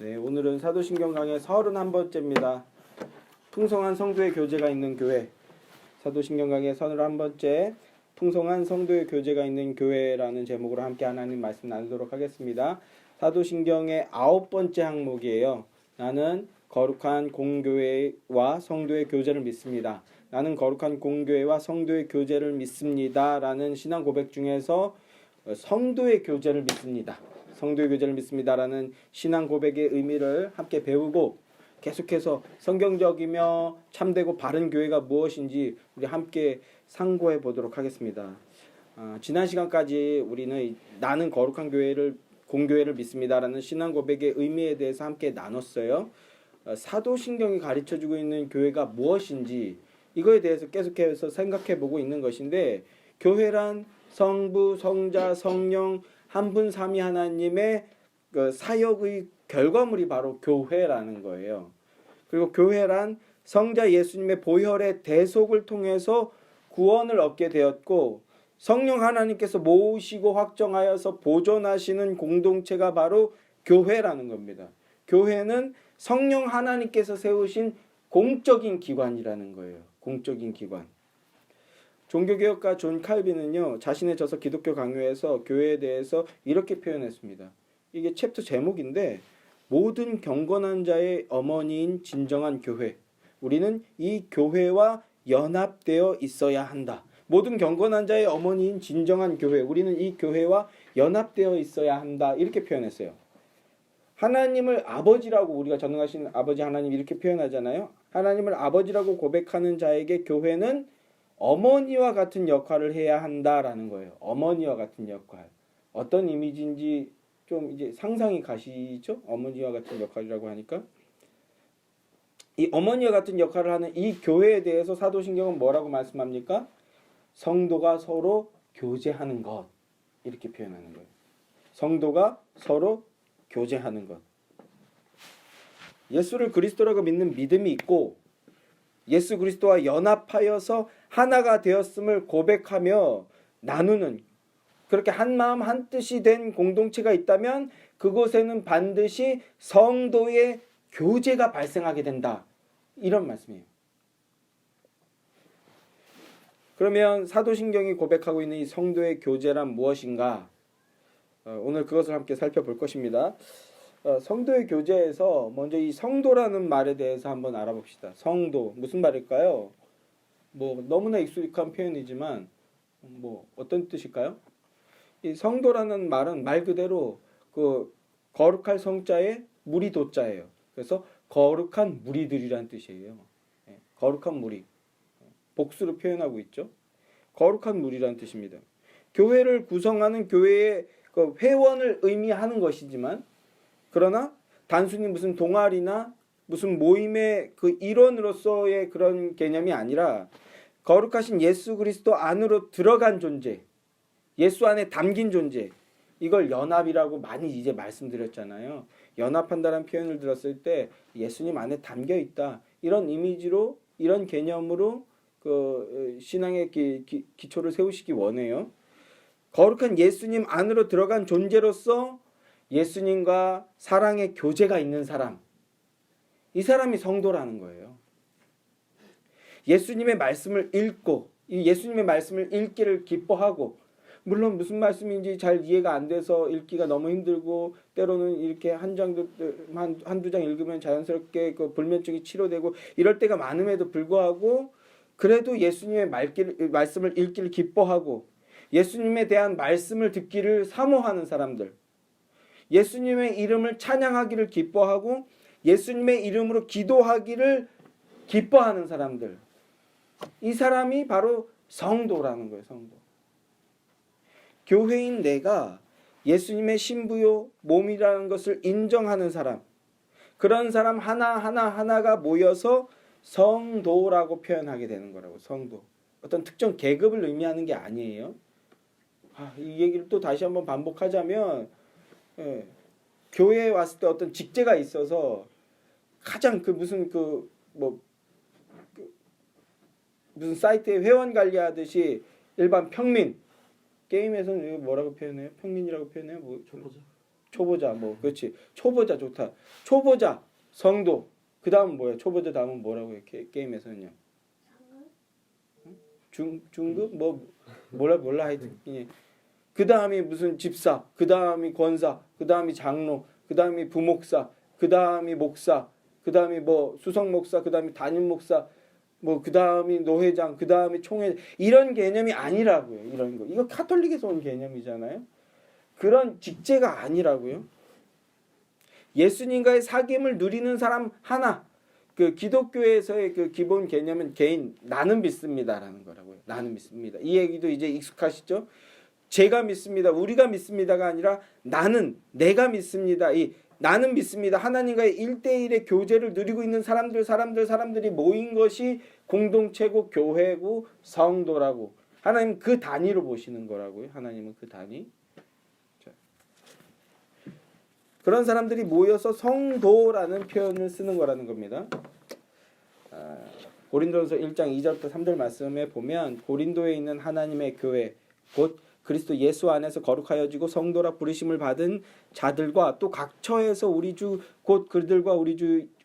네, 오늘은 사도신경 강의 31번째입니다. 풍성한 성도의 교제가 있는 교회. 사도신경 강의 31번째 풍성한 성도의 교제가 있는 교회라는 제목으로 함께 하나님 말씀 나누도록 하겠습니다. 사도신경의 9번째 항목이에요. 나는 거룩한 공교회와 성도의 교제를 믿습니다. 나는 거룩한 공교회와 성도의 교제를 믿습니다. 라는 신앙 고백 중에서 성도의 교제를 믿습니다. 성도의 교제를 믿습니다라는 신앙 고백의 의미를 함께 배우고 계속해서 성경적이며 참되고 바른 교회가 무엇인지 우리 함께 상고해 보도록 하겠습니다. 지난 시간까지 우리는 나는 거룩한 공교회를 믿습니다라는 신앙 고백의 의미에 대해서 함께 나눴어요. 사도신경이 가르쳐주고 있는 교회가 무엇인지 이거에 대해서 계속해서 생각해 보고 있는 것인데, 교회란 성부, 성자, 성령 한 분 삼위 하나님의 그 사역의 결과물이 바로 교회라는 거예요. 그리고 교회란 성자 예수님의 보혈의 대속을 통해서 구원을 얻게 되었고, 성령 하나님께서 모으시고 확정하여서 보존하시는 공동체가 바로 교회라는 겁니다. 교회는 성령 하나님께서 세우신 공적인 기관이라는 거예요. 공적인 기관. 종교개혁가 존 칼빈은요, 자신의 저서 기독교 강요에서 교회에 대해서 이렇게 표현했습니다. 이게 챕터 제목인데, 모든 경건한 자의 어머니인 진정한 교회. 우리는 이 교회와 연합되어 있어야 한다. 모든 경건한 자의 어머니인 진정한 교회. 우리는 이 교회와 연합되어 있어야 한다. 이렇게 표현했어요. 하나님을 아버지라고, 우리가 전능하신 아버지 하나님 이렇게 표현하잖아요. 하나님을 아버지라고 고백하는 자에게 교회는 어머니와 같은 역할을 해야 한다라는 거예요. 어머니와 같은 역할. 어떤 이미지인지 좀 이제 상상이 가시죠? 어머니와 같은 역할이라고 하니까. 이 어머니와 같은 역할을 하는 이 교회에 대해서 사도신경은 뭐라고 말씀합니까? 성도가 서로 교제하는 것. 이렇게 표현하는 거예요. 성도가 서로 교제하는 것. 예수를 그리스도라고 믿는 믿음이 있고, 예수 그리스도와 연합하여서 하나가 되었음을 고백하며 나누는, 그렇게 한 마음 한 뜻이 된 공동체가 있다면 그곳에는 반드시 성도의 교제가 발생하게 된다. 이런 말씀이에요. 그러면 사도신경이 고백하고 있는 이 성도의 교제란 무엇인가? 오늘 그것을 함께 살펴볼 것입니다. 성도의 교제에서 먼저 이 성도라는 말에 대해서 한번 알아봅시다. 성도, 무슨 말일까요? 너무나 익숙한 표현이지만 어떤 뜻일까요? 이 성도라는 말은 말 그대로 그 거룩할 성자에 무리 도자예요. 그래서 거룩한 무리들이란 뜻이에요. 거룩한 무리. 복수로 표현하고 있죠. 거룩한 무리란 뜻입니다. 교회를 구성하는 교회의 그 회원을 의미하는 것이지만, 그러나 단순히 무슨 동아리나 무슨 모임의 그 일원으로서의 그런 개념이 아니라 거룩하신 예수 그리스도 안으로 들어간 존재, 예수 안에 담긴 존재, 이걸 연합이라고 많이 이제 말씀드렸잖아요. 연합한다는 표현을 들었을 때 예수님 안에 담겨 있다, 이런 이미지로, 이런 개념으로 그 신앙의 기초를 세우시기 원해요. 거룩한 예수님 안으로 들어간 존재로서 예수님과 사랑의 교제가 있는 사람, 이 사람이 성도라는 거예요. 예수님의 말씀을 읽고, 이 예수님의 말씀을 읽기를 기뻐하고, 물론 무슨 말씀인지 잘 이해가 안 돼서 읽기가 너무 힘들고, 때로는 이렇게 한두 장 읽으면 자연스럽게 그 불면증이 치료되고 이럴 때가 많음에도 불구하고, 그래도 예수님의 말씀을 읽기를 기뻐하고, 예수님에 대한 말씀을 듣기를 사모하는 사람들, 예수님의 이름을 찬양하기를 기뻐하고 예수님의 이름으로 기도하기를 기뻐하는 사람들, 이 사람이 바로 성도라는 거예요. 성도. 교회인 내가 예수님의 신부요 몸이라는 것을 인정하는 사람, 그런 사람 하나가 모여서 성도라고 표현하게 되는 거라고. 성도. 어떤 특정 계급을 의미하는 게 아니에요. 이 얘기를 또 다시 한번 반복하자면, 교회에 왔을 때 어떤 직제가 있어서 가장 무슨 사이트에 회원 관리하듯이 일반 평민, 게임에서는 이거 뭐라고 표현해요? 평민이라고 표현해요? 초보자 뭐 그렇지. 초보자 좋다. 초보자 성도. 그 다음 뭐야? 초보자 다음은 뭐라고 해? 게임에서는요. 중급 뭐 몰라 하여튼. 그 다음이 무슨 집사, 그 다음이 권사, 그 다음이 장로, 그 다음이 부목사, 그 다음이 목사, 그 다음이 뭐 수석 목사, 그 다음이 담임 목사, 뭐 그 다음이 노회장, 그 다음이 총회, 이런 개념이 아니라고요. 이런 거. 이거 카톨릭에서 온 개념이잖아요. 그런 직제가 아니라고요. 예수님과의 사귐을 누리는 사람 하나. 그 기독교에서의 그 기본 개념은 개인, 나는 믿습니다라는 거라고요. 나는 믿습니다. 이 얘기도 이제 익숙하시죠? 제가 믿습니다. 우리가 믿습니다가 아니라 나는, 내가 믿습니다. 이 나는 믿습니다. 하나님과의 1대1의 교제를 누리고 있는 사람들이 모인 것이 공동체고 교회고 성도라고. 하나님은 그 단위로 보시는 거라고요. 하나님은 그 단위. 자. 그런 사람들이 모여서 성도라는 표현을 쓰는 거라는 겁니다. 고린도전서 1장 2절부터 3절 말씀에 보면 고린도에 있는 하나님의 교회 곧 그리스도 예수 안에서 거룩하여지고 성도라 부르심을 받은 자들과 또 각 처에서 우리 주 곧 그들과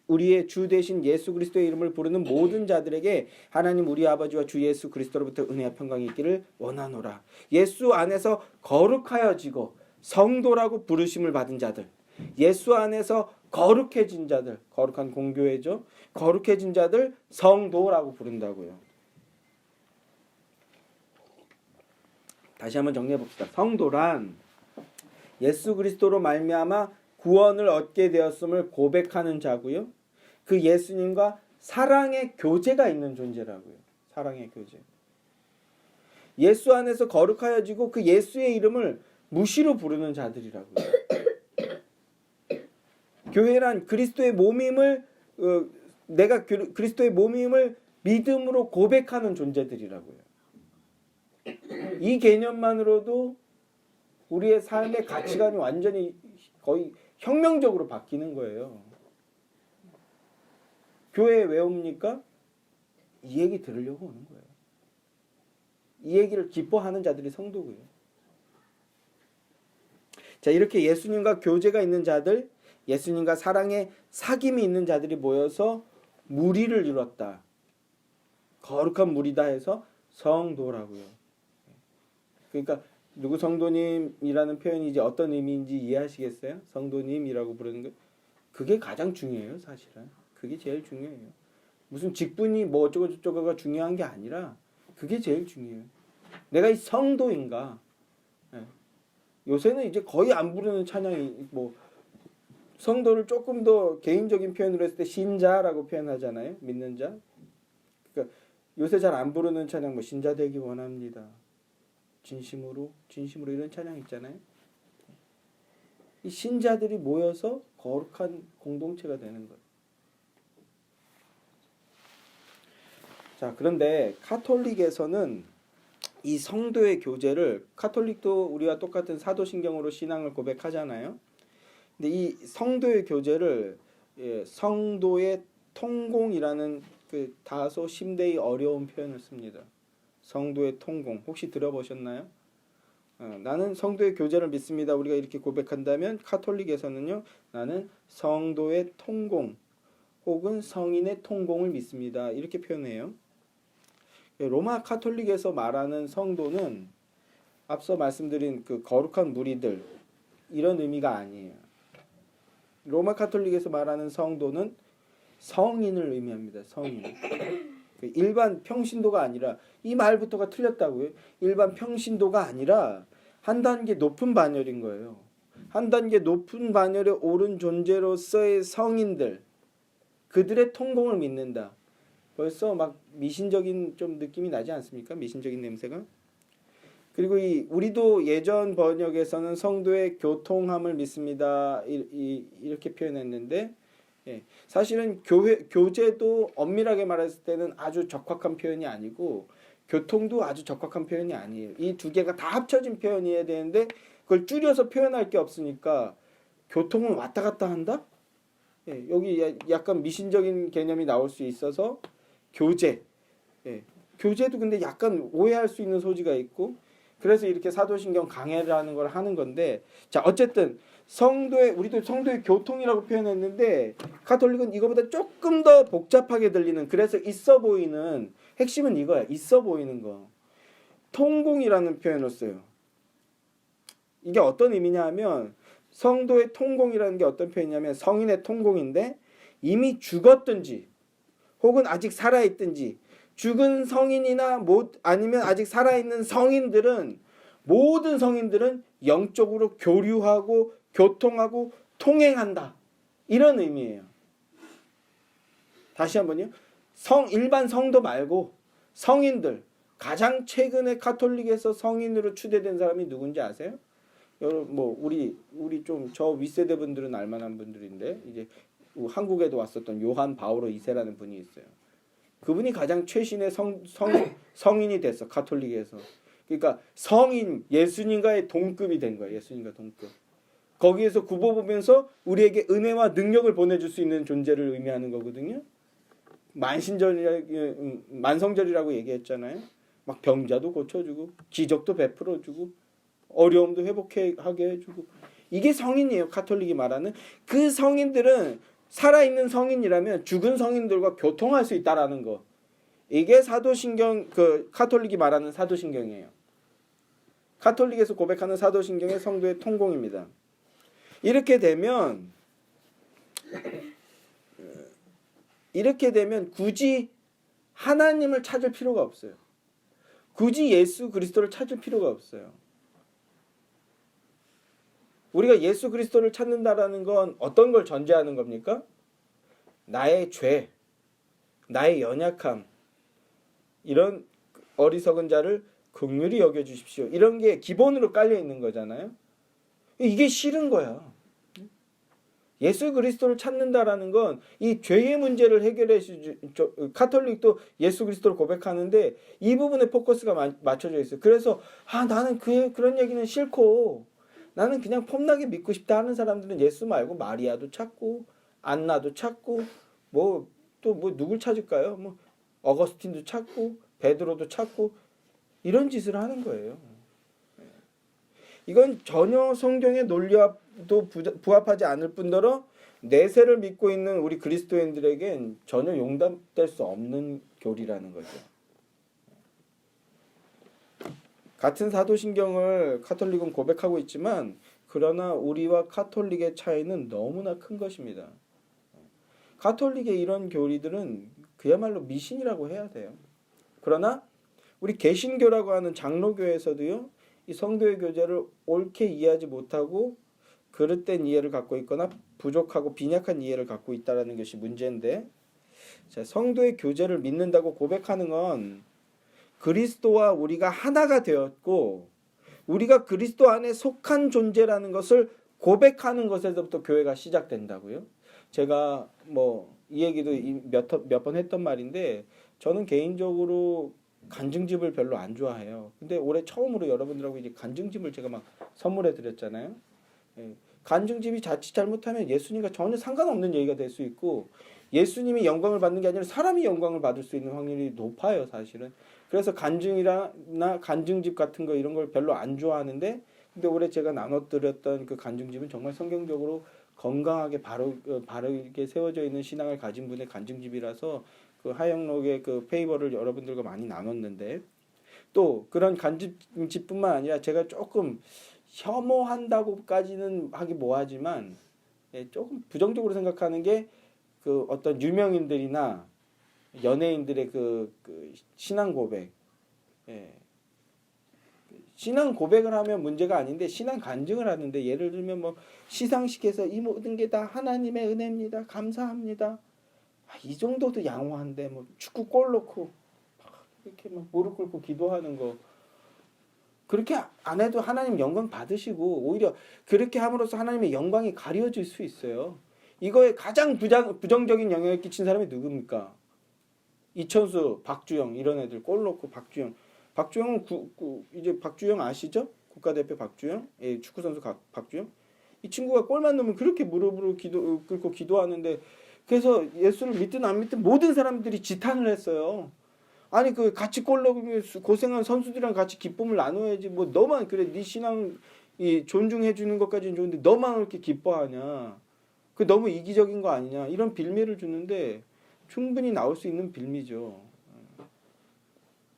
우리의 주 되신 예수 그리스도의 이름을 부르는 모든 자들에게 하나님 우리 아버지와 주 예수 그리스도로부터 은혜와 평강이 있기를 원하노라. 예수 안에서 거룩하여지고 성도라고 부르심을 받은 자들, 예수 안에서 거룩해진 자들, 거룩한 공교회죠. 거룩해진 자들 성도라고 부른다고요. 다시 한번 정리해 봅시다. 성도란 예수 그리스도로 말미암아 구원을 얻게 되었음을 고백하는 자고요. 그 예수님과 사랑의 교제가 있는 존재라고요. 사랑의 교제. 예수 안에서 거룩하여지고 그 예수의 이름을 무시로 부르는 자들이라고요. 교회란 그리스도의 몸임을 내가 그리스도의 몸임을 믿음으로 고백하는 존재들이라고요. 이 개념만으로도 우리의 삶의 가치관이 완전히 거의 혁명적으로 바뀌는 거예요. 교회에 왜 옵니까? 이 얘기 들으려고 오는 거예요. 이 얘기를 기뻐하는 자들이 성도고요. 자, 이렇게 예수님과 교제가 있는 자들, 예수님과 사랑의 사귐이 있는 자들이 모여서 무리를 이뤘다. 거룩한 무리다 해서 성도라고요. 그러니까 누구 성도님이라는 표현이 이제 어떤 의미인지 이해하시겠어요? 성도님이라고 부르는 거 그게 가장 중요해요, 사실은. 그게 제일 중요해요. 무슨 직분이 뭐 어쩌고 저쩌고가 중요한 게 아니라 그게 제일 중요해요. 내가 이 성도인가? 네. 요새는 이제 거의 안 부르는 찬양이 뭐 성도를 조금 더 개인적인 표현으로 했을 때 신자라고 표현하잖아요. 믿는 자. 그러니까 요새 잘 안 부르는 찬양 뭐 신자 되기 원합니다. 진심으로 이런 찬양 있잖아요. 이 신자들이 모여서 거룩한 공동체가 되는 거예요. 자, 그런데 카톨릭에서는 이 성도의 교제를 카톨릭도 우리와 똑같은 사도신경으로 신앙을 고백하잖아요. 근데 이 성도의 교제를 성도의 통공이라는 그 다소 심대히 어려운 표현을 씁니다. 성도의 통공 혹시 들어보셨나요? 나는 성도의 교제를 믿습니다. 우리가 이렇게 고백한다면 카톨릭에서는요. 나는 성도의 통공 혹은 성인의 통공을 믿습니다. 이렇게 표현해요. 로마 카톨릭에서 말하는 성도는 앞서 말씀드린 그 거룩한 무리들 이런 의미가 아니에요. 로마 카톨릭에서 말하는 성도는 성인을 의미합니다. 성인. 일반 평신도가 아니라 이 말부터가 틀렸다고요. 일반 평신도가 아니라 한 단계 높은 반열인 거예요. 한 단계 높은 반열에 오른 존재로서의 성인들 그들의 통공을 믿는다. 벌써 막 미신적인 좀 느낌이 나지 않습니까? 미신적인 냄새가. 그리고 우리도 예전 번역에서는 성도의 교통함을 믿습니다. 이렇게 표현했는데 사실은 교제도 엄밀하게 말했을 때는 아주 적확한 표현이 아니고 교통도 아주 적확한 표현이 아니에요. 이 두 개가 다 합쳐진 표현이어야 되는데 그걸 줄여서 표현할 게 없으니까 교통을 왔다 갔다 한다? 여기 약간 미신적인 개념이 나올 수 있어서 교제. 교제도 근데 약간 오해할 수 있는 소지가 있고 그래서 이렇게 사도신경 강해라는 걸 하는 건데 자 어쨌든 우리도 성도의 교통이라고 표현했는데 가톨릭은 이거보다 조금 더 복잡하게 들리는, 그래서 있어 보이는, 핵심은 이거야. 있어 보이는 거. 통공이라는 표현을 써요. 이게 어떤 의미냐 하면 성도의 통공이라는 게 어떤 표현이냐면 성인의 통공인데 이미 죽었든지 혹은 아직 살아있든지 죽은 성인이나 아니면 아직 살아있는 성인들은 모든 성인들은 영적으로 교류하고 교통하고 통행한다. 이런 의미예요. 다시 한번요. 일반 성도 말고 성인들, 가장 최근에 가톨릭에서 성인으로 추대된 사람이 누군지 아세요? 여러분 우리 좀 저 윗세대 분들은 알만한 분들인데 이제 한국에도 왔었던 요한 바오로 2세라는 분이 있어요. 그분이 가장 최신의 성인이 됐어. 가톨릭에서. 그러니까 성인 예수님과의 동급이 된 거예요. 예수님과 동급. 거기에서 굽어보면서 우리에게 은혜와 능력을 보내줄 수 있는 존재를 의미하는 거거든요. 만성절이라고 얘기했잖아요. 막 병자도 고쳐주고 기적도 베풀어주고 어려움도 회복하게 해주고, 이게 성인이에요. 가톨릭이 말하는. 그 성인들은 살아있는 성인이라면 죽은 성인들과 교통할 수 있다라는 거. 이게 사도신경, 가톨릭이 말하는 사도신경이에요. 가톨릭에서 고백하는 사도신경의 성도의 통공입니다. 이렇게 되면 굳이 하나님을 찾을 필요가 없어요. 굳이 예수 그리스도를 찾을 필요가 없어요. 우리가 예수 그리스도를 찾는다라는 건 어떤 걸 전제하는 겁니까? 나의 죄, 나의 연약함, 이런 어리석은 자를 긍휼히 여겨주십시오. 이런 게 기본으로 깔려 있는 거잖아요. 이게 싫은 거야. 예수 그리스도를 찾는다라는 건 이 죄의 문제를 해결해 가톨릭도 예수 그리스도를 고백하는데 이 부분에 포커스가 맞춰져 있어요. 그래서 나는 그런 얘기는 싫고 나는 그냥 폼나게 믿고 싶다 하는 사람들은 예수 말고 마리아도 찾고 안나도 찾고 누굴 찾을까요? 어거스틴도 찾고 베드로도 찾고 이런 짓을 하는 거예요. 이건 전혀 성경의 논리와도 부합하지 않을 뿐더러 내세를 믿고 있는 우리 그리스도인들에겐 전혀 용납될 수 없는 교리라는 거죠. 같은 사도신경을 가톨릭은 고백하고 있지만 그러나 우리와 가톨릭의 차이는 너무나 큰 것입니다. 가톨릭의 이런 교리들은 그야말로 미신이라고 해야 돼요. 그러나 우리 개신교라고 하는 장로교에서도요, 이 성도의 교제를 옳게 이해하지 못하고 그릇된 이해를 갖고 있거나 부족하고 빈약한 이해를 갖고 있다는 것이 문제인데, 성도의 교제를 믿는다고 고백하는 건 그리스도와 우리가 하나가 되었고 우리가 그리스도 안에 속한 존재라는 것을 고백하는 것에서부터 교회가 시작된다고요. 제가 이 얘기도 몇 번 했던 말인데 저는 개인적으로 간증집을 별로 안 좋아해요. 근데 올해 처음으로 여러분들하고 이제 간증집을 제가 막 선물해 드렸잖아요. 간증집이 자칫 잘못하면 예수님과 전혀 상관없는 얘기가 될 수 있고 예수님이 영광을 받는 게 아니라 사람이 영광을 받을 수 있는 확률이 높아요, 사실은. 그래서 간증이나 간증집 같은 거 이런 걸 별로 안 좋아하는데, 근데 올해 제가 나눠드렸던 그 간증집은 정말 성경적으로 건강하게 바르게 세워져 있는 신앙을 가진 분의 간증집이라서 그 하영록의 그 페이버를 여러분들과 많이 나눴는데, 또 그런 간증집뿐만 아니라 제가 조금 혐오한다고까지는 하기 뭐하지만 조금 부정적으로 생각하는 게 그 어떤 유명인들이나 연예인들의 그 신앙 고백, 신앙 고백을 하면 문제가 아닌데 신앙 간증을 하는데, 예를 들면 시상식에서 이 모든 게 다 하나님의 은혜입니다, 감사합니다, 이 정도도 양호한데 축구 골 넣고 이렇게 무릎 꿇고 기도하는 거, 그렇게 안 해도 하나님 영광 받으시고 오히려 그렇게 함으로써 하나님의 영광이 가려질 수 있어요. 이거에 가장 부정적인 영향을 끼친 사람이 누굽니까? 이천수, 박주영 이런 애들 골 넣고 박주영은 이제 박주영 아시죠? 국가대표 박주영, 축구 선수 박주영. 이 친구가 골만 넣으면 그렇게 무릎으로 꿇고 기도하는데, 그래서 예수를 믿든 안 믿든 모든 사람들이 지탄을 했어요. 아니 같이 골 넣으면 고생한 선수들이랑 같이 기쁨을 나눠야지 너만 그래 네 신앙 이 존중해 주는 것까지는 좋은데 너만 그렇게 기뻐하냐? 그 너무 이기적인 거 아니냐? 이런 빌미를 주는데 충분히 나올 수 있는 빌미죠.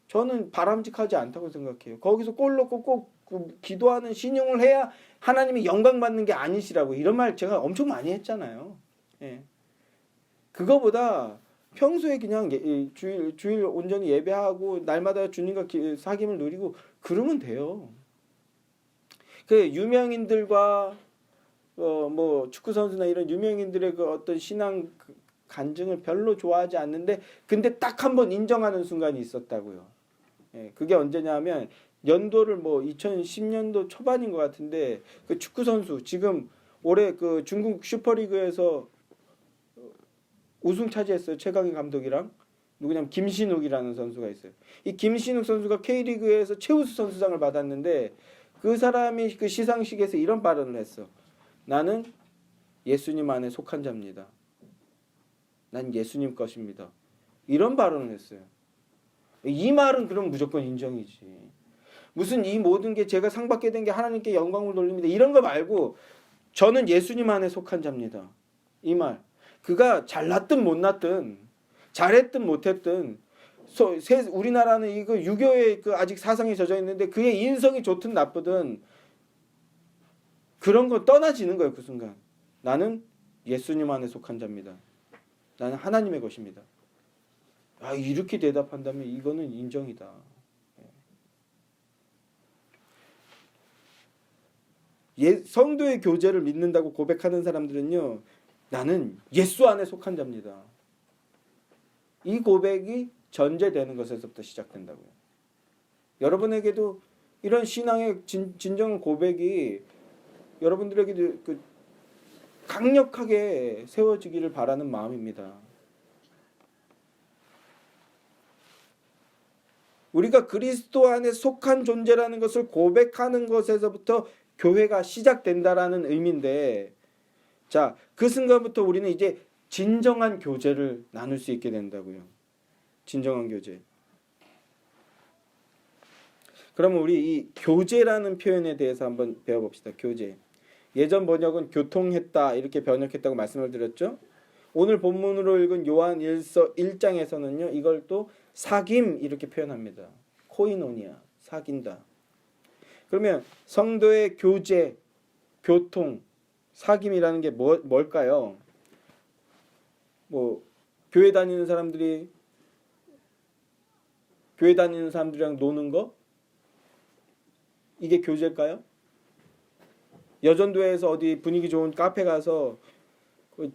저는 바람직하지 않다고 생각해요. 거기서 골 넣고 꼭 그 기도하는 신용을 해야 하나님이 영광 받는 게 아니시라고 이런 말 제가 엄청 많이 했잖아요. 예. 그거보다 평소에 그냥 주일 온전히 예배하고 날마다 주님과 사귐을 누리고 그러면 돼요. 그 유명인들과 뭐 축구 선수나 이런 유명인들의 그 어떤 신앙 간증을 별로 좋아하지 않는데 근데 딱 한 번 인정하는 순간이 있었다고요. 예, 그게 언제냐면 연도를 뭐 2010년도 초반인 것 같은데 그 축구 선수 지금 올해 그 중국 슈퍼리그에서 우승 차지했어요. 최강희 감독이랑 누구냐면 김신욱이라는 선수가 있어요. 이 김신욱 선수가 K리그에서 최우수 선수상을 받았는데 그 사람이 그 시상식에서 이런 발언을 했어. 나는 예수님 안에 속한 자입니다. 난 예수님 것입니다. 이런 발언을 했어요. 이 말은 그럼 무조건 인정이지. 무슨 이 모든 게 제가 상 받게 된 게 하나님께 영광을 돌립니다. 이런 거 말고 저는 예수님 안에 속한 자입니다. 이 말. 그가 잘났든 못났든 잘했든 못했든 우리나라는 이거 유교의 그 아직 사상이 젖어 있는데 그의 인성이 좋든 나쁘든 그런 거 떠나지는 거예요. 그 순간. 나는 예수님 안에 속한 자입니다. 나는 하나님의 것입니다. 아, 이렇게 대답한다면 이거는 인정이다. 성도의 교제를 믿는다고 고백하는 사람들은요. 나는 예수 안에 속한 자입니다. 이 고백이 전제되는 것에서부터 시작된다고요. 여러분에게도 이런 신앙의 진정한 고백이 여러분들에게도 그 강력하게 세워지기를 바라는 마음입니다. 우리가 그리스도 안에 속한 존재라는 것을 고백하는 것에서부터 교회가 시작된다라는 의미인데, 자, 그 순간부터 우리는 이제 진정한 교제를 나눌 수 있게 된다고요. 진정한 교제. 그러면 우리 이 교제라는 표현에 대해서 한번 배워봅시다. 교제. 예전 번역은 교통했다 이렇게 번역했다고 말씀을 드렸죠. 오늘 본문으로 읽은 요한 1장에서는요. 이걸 또 사귐 이렇게 표현합니다. 코이노니아, 사귄다. 그러면 성도의 교제, 교통, 사귐이라는 게 뭘까요? 뭐 교회 다니는 사람들이랑 노는 거? 이게 교제일까요? 여전도에서 어디 분위기 좋은 카페 가서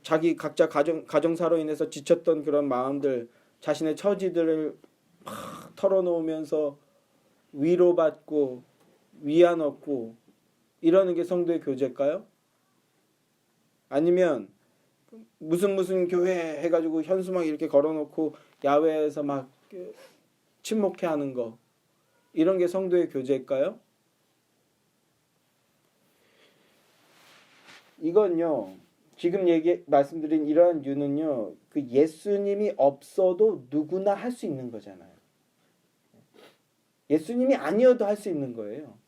자기 각자 가정사로 인해서 지쳤던 그런 마음들, 자신의 처지들을 막 털어놓으면서 위로받고 위안 얻고 이러는 게 성도의 교제일까요? 아니면 무슨 교회 해가지고 현수막 이렇게 걸어놓고 야외에서 막 침묵해하는 거, 이런 게 성도의 교제일까요? 이건요, 지금 말씀드린 이러한 이유는요, 그 예수님이 없어도 누구나 할 수 있는 거잖아요. 예수님이 아니어도 할 수 있는 거예요.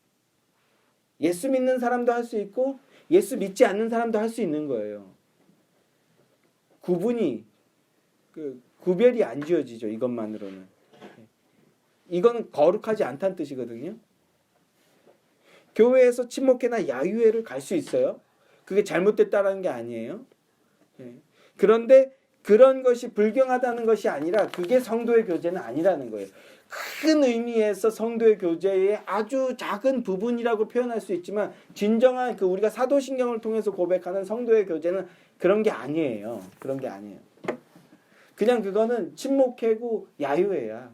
예수 믿는 사람도 할 수 있고 예수 믿지 않는 사람도 할 수 있는 거예요. 구별이 안 지어지죠. 이것만으로는. 이건 거룩하지 않다는 뜻이거든요. 교회에서 친목회나 야유회를 갈 수 있어요. 그게 잘못됐다라는 게 아니에요. 그런데 그런 것이 불경하다는 것이 아니라 그게 성도의 교제는 아니라는 거예요. 큰 의미에서 성도의 교제의 아주 작은 부분이라고 표현할 수 있지만 진정한 그 우리가 사도신경을 통해서 고백하는 성도의 교제는 그런 게 아니에요. 그런 게 아니에요. 그냥 그거는 친목회고 야유회야.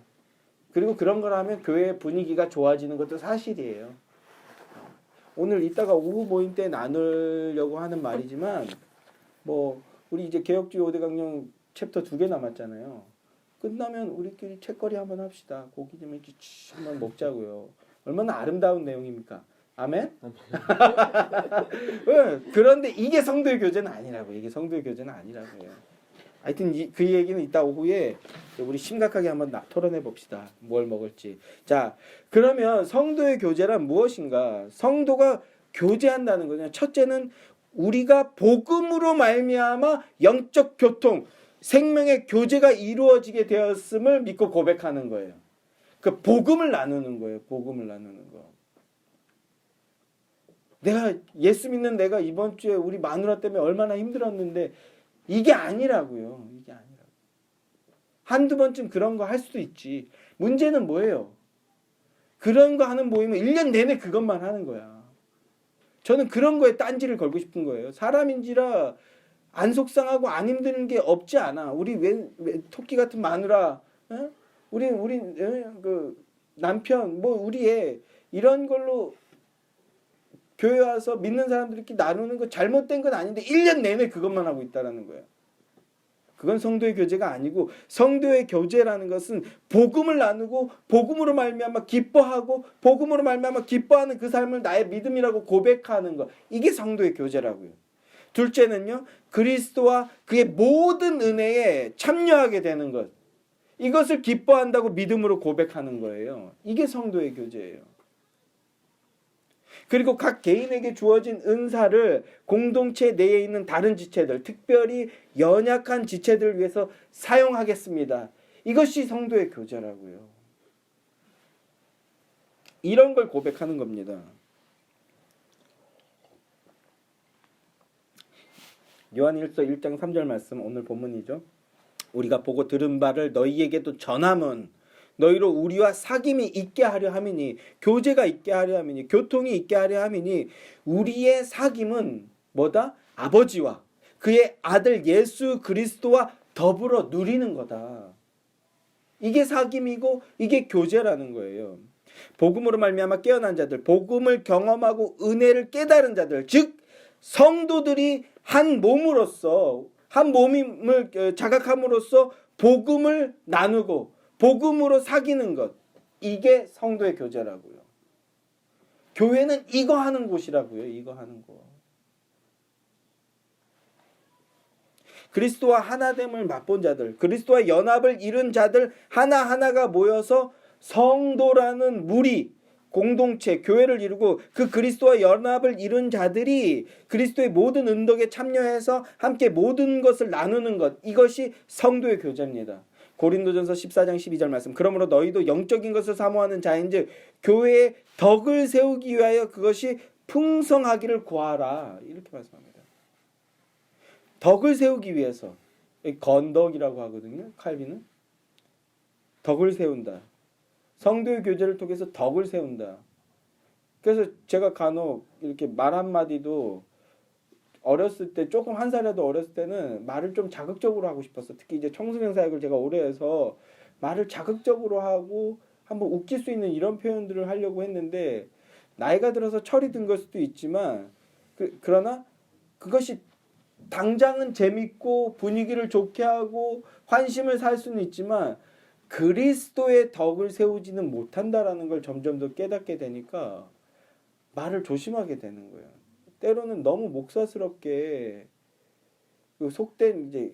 그리고 그런 걸 하면 교회 분위기가 좋아지는 것도 사실이에요. 오늘 이따가 오후 모임 때 나누려고 하는 말이지만 뭐 우리 이제 개혁주의 5대 강령 챕터 2개 남았잖아요. 끝나면 우리끼리 책거리 한번 합시다. 고기 좀 이렇게 한번 먹자고요. 얼마나 아름다운 내용입니까? 아멘? 그런데 이게 성도의 교제는 아니라고. 이게 성도의 교제는 아니라고요. 하여튼 그 얘기는 이따 오후에 우리 심각하게 한번 토론해 봅시다. 뭘 먹을지. 자, 그러면 성도의 교제란 무엇인가? 성도가 교제한다는 거죠. 첫째는 우리가 복음으로 말미암아 영적 교통, 생명의 교제가 이루어지게 되었음을 믿고 고백하는 거예요. 그 복음을 나누는 거예요. 복음을 나누는 거. 내가 예수 믿는 내가 이번 주에 우리 마누라 때문에 얼마나 힘들었는데 이게 아니라고요. 이게 아니라고. 한두 번쯤 그런 거 할 수도 있지. 문제는 뭐예요? 그런 거 하는 모임은 1년 내내 그것만 하는 거야. 저는 그런 거에 딴지를 걸고 싶은 거예요. 사람인지라 안 속상하고 안 힘드는 게 없지 않아. 우리 왜 토끼 같은 마누라, 어? 우리 그 남편, 뭐 우리 애 이런 걸로 교회 와서 믿는 사람들끼리 나누는 거 잘못된 건 아닌데 1년 내내 그것만 하고 있다라는 거예요. 그건 성도의 교제가 아니고, 성도의 교제라는 것은 복음을 나누고 복음으로 말미암아 기뻐하고 복음으로 말미암아 기뻐하는 그 삶을 나의 믿음이라고 고백하는 것. 이게 성도의 교제라고요. 둘째는요, 그리스도와 그의 모든 은혜에 참여하게 되는 것. 이것을 기뻐한다고 믿음으로 고백하는 거예요. 이게 성도의 교제예요. 그리고 각 개인에게 주어진 은사를 공동체 내에 있는 다른 지체들, 특별히 연약한 지체들을 위해서 사용하겠습니다. 이것이 성도의 교제라고요. 이런 걸 고백하는 겁니다. 요한일서 1장 3절 말씀, 오늘 본문이죠. 우리가 보고 들은 바를 너희에게도 전함은 너희로 우리와 사귐이 있게 하려 함이니, 교제가 있게 하려 함이니, 교통이 있게 하려 함이니, 우리의 사귐은 뭐다? 아버지와 그의 아들 예수 그리스도와 더불어 누리는 거다. 이게 사귐이고 이게 교제라는 거예요. 복음으로 말미암아 깨어난 자들, 복음을 경험하고 은혜를 깨달은 자들, 즉 성도들이 한 몸으로서, 한 몸임을 자각함으로써 복음을 나누고 복음으로 사귀는 것, 이게 성도의 교제라고요. 교회는 이거 하는 곳이라고요. 이거 하는 곳. 그리스도와 하나됨을 맛본 자들, 그리스도와 연합을 이룬 자들 하나하나가 모여서 성도라는 무리, 공동체, 교회를 이루고, 그 그리스도와 연합을 이룬 자들이 그리스도의 모든 은덕에 참여해서 함께 모든 것을 나누는 것, 이것이 성도의 교제입니다. 고린도전서 14장 12절 말씀, 그러므로 너희도 영적인 것을 사모하는 자인즉 교회의 덕을 세우기 위하여 그것이 풍성하기를 구하라, 이렇게 말씀합니다. 덕을 세우기 위해서, 건덕이라고 하거든요. 칼빈은 덕을 세운다. 성도의 교제를 통해서 덕을 세운다. 그래서 제가 간혹 이렇게 말 한마디도 어렸을 때, 조금 한 살이라도 어렸을 때는 말을 좀 자극적으로 하고 싶었어. 특히 이제 청소년 사역을 제가 오래 해서 말을 자극적으로 하고 한번 웃길 수 있는 이런 표현들을 하려고 했는데, 나이가 들어서 철이 든 걸 수도 있지만 그러나 그것이 당장은 재밌고 분위기를 좋게 하고 환심을 살 수는 있지만 그리스도의 덕을 세우지는 못한다라는 걸 점점 더 깨닫게 되니까 말을 조심하게 되는 거예요. 때로는 너무 목사스럽게 그 속된, 이제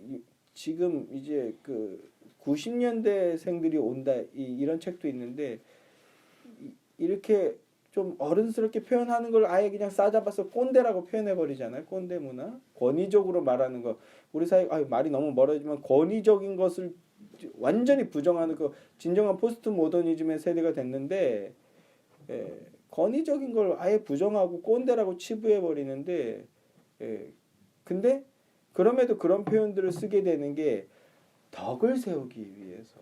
지금 이제 그 90년대생들이 온다, 이런 책도 있는데, 이렇게 좀 어른스럽게 표현하는 걸 아예 그냥 싸잡아서 꼰대라고 표현해 버리잖아요. 꼰대 문화, 권위적으로 말하는 거. 우리 사회, 말이 너무 멀어지만 권위적인 것을 완전히 부정하는 그 진정한 포스트 모더니즘의 세대가 됐는데, 권위적인 걸 아예 부정하고 꼰대라고 치부해 버리는데, 근데 그럼에도 그런 표현들을 쓰게 되는 게 덕을 세우기 위해서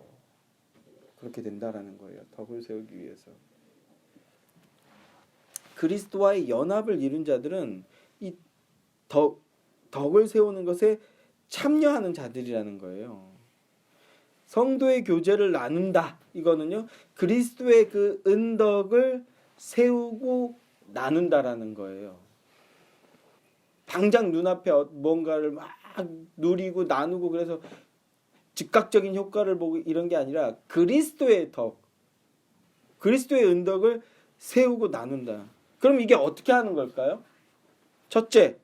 그렇게 된다라는 거예요. 덕을 세우기 위해서. 그리스도와의 연합을 이룬 자들은 이 덕을 세우는 것에 참여하는 자들이라는 거예요. 성도의 교제를 나눈다, 이거는요, 그리스도의 그 은덕을 세우고 나눈다라는 거예요. 당장 눈앞에 뭔가를 막 누리고 나누고 그래서 즉각적인 효과를 보고 이런 게 아니라 그리스도의 덕, 그리스도의 은덕을 세우고 나눈다. 그럼 이게 어떻게 하는 걸까요? 첫째,